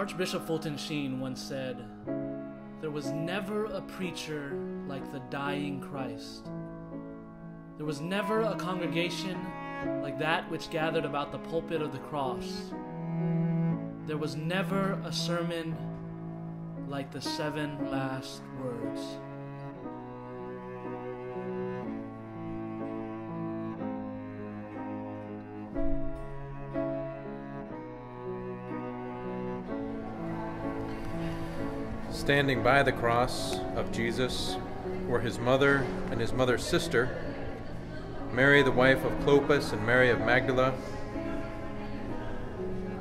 Archbishop Fulton Sheen once said, "There was never a preacher like the dying Christ. There was never a congregation like that which gathered about the pulpit of the cross. There was never a sermon like the 7 last words." Standing by the cross of Jesus were his mother and his mother's sister, Mary the wife of Clopas and Mary of Magdala.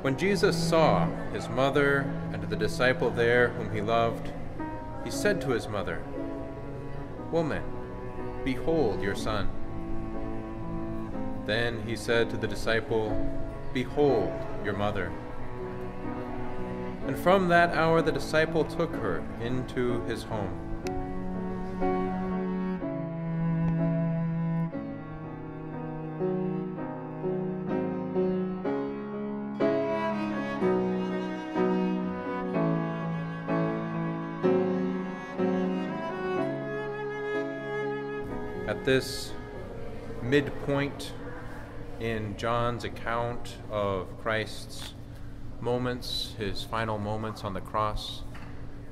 When Jesus saw his mother and the disciple there whom he loved, he said to his mother, "Woman, behold your son." Then he said to the disciple, "Behold your mother." And from that hour the disciple took her into his home. At this midpoint in John's account of Christ's moments, his final moments on the cross,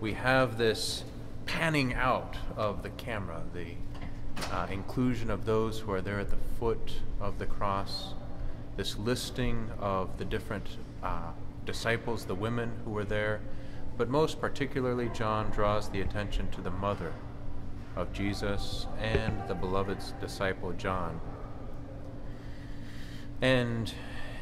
we have this panning out of the camera, the inclusion of those who are there at the foot of the cross, this listing of the different disciples, the women who were there, but most particularly John draws the attention to the mother of Jesus and the beloved disciple John. And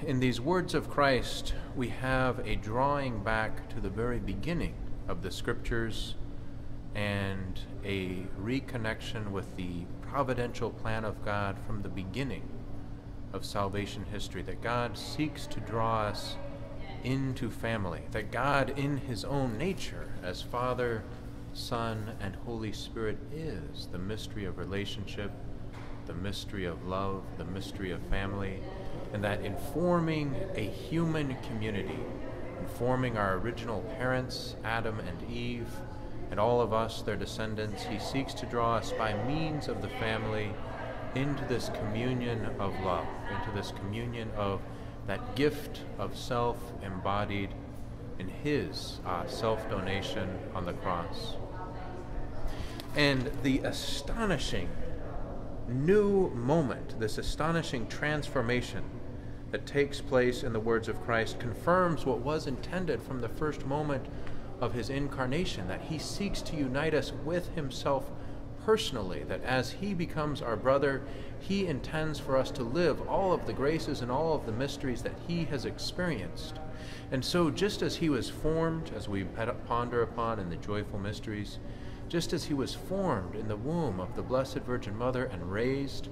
in these words of Christ, we have a drawing back to the very beginning of the Scriptures and a reconnection with the providential plan of God from the beginning of salvation history, that God seeks to draw us into family, that God in his own nature as Father, Son, and Holy Spirit is the mystery of relationship, the mystery of love, the mystery of family, and that in forming a human community, in forming our original parents, Adam and Eve, and all of us, their descendants, he seeks to draw us by means of the family into this communion of love, into this communion of that gift of self embodied in his self-donation on the cross. And the astonishing new moment, this astonishing transformation that takes place in the words of Christ confirms what was intended from the first moment of his incarnation, that he seeks to unite us with himself personally, that as he becomes our brother, he intends for us to live all of the graces and all of the mysteries that he has experienced. And so just as he was formed, as we ponder upon in the joyful mysteries, just as he was formed in the womb of the Blessed Virgin Mother and raised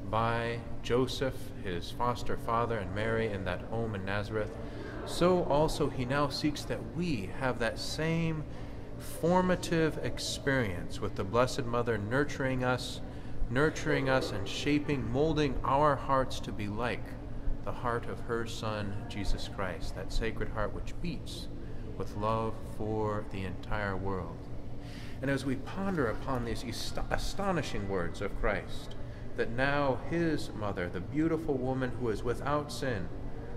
by Joseph, his foster father, and Mary in that home in Nazareth, so also he now seeks that we have that same formative experience with the Blessed Mother nurturing us and shaping, molding our hearts to be like the heart of her Son, Jesus Christ, that sacred heart which beats with love for the entire world. And as we ponder upon these astonishing words of Christ, that now his mother, the beautiful woman who is without sin,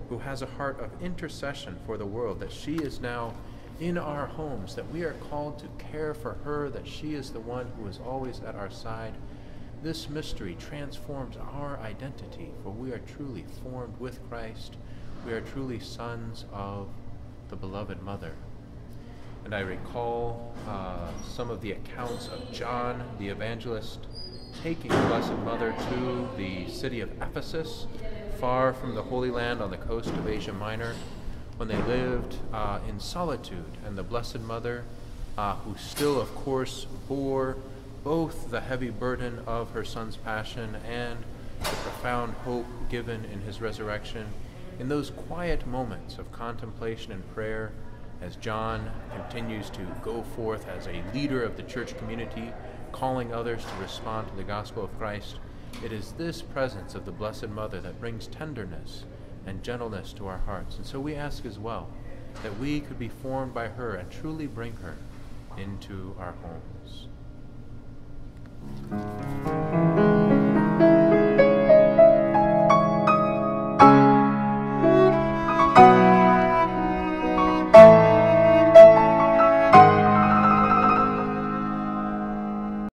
who has a heart of intercession for the world, that she is now in our homes, that we are called to care for her, that she is the one who is always at our side, this mystery transforms our identity, for we are truly formed with Christ. We are truly sons of the beloved Mother. And I recall some of the accounts of John the Evangelist taking the Blessed Mother to the city of Ephesus, far from the Holy Land on the coast of Asia Minor, when they lived in solitude, and the Blessed Mother, who still, of course, bore both the heavy burden of her Son's passion and the profound hope given in his resurrection, in those quiet moments of contemplation and prayer, as John continues to go forth as a leader of the church community, calling others to respond to the gospel of Christ, it is this presence of the Blessed Mother that brings tenderness and gentleness to our hearts. And so we ask as well, that we could be formed by her and truly bring her into our homes.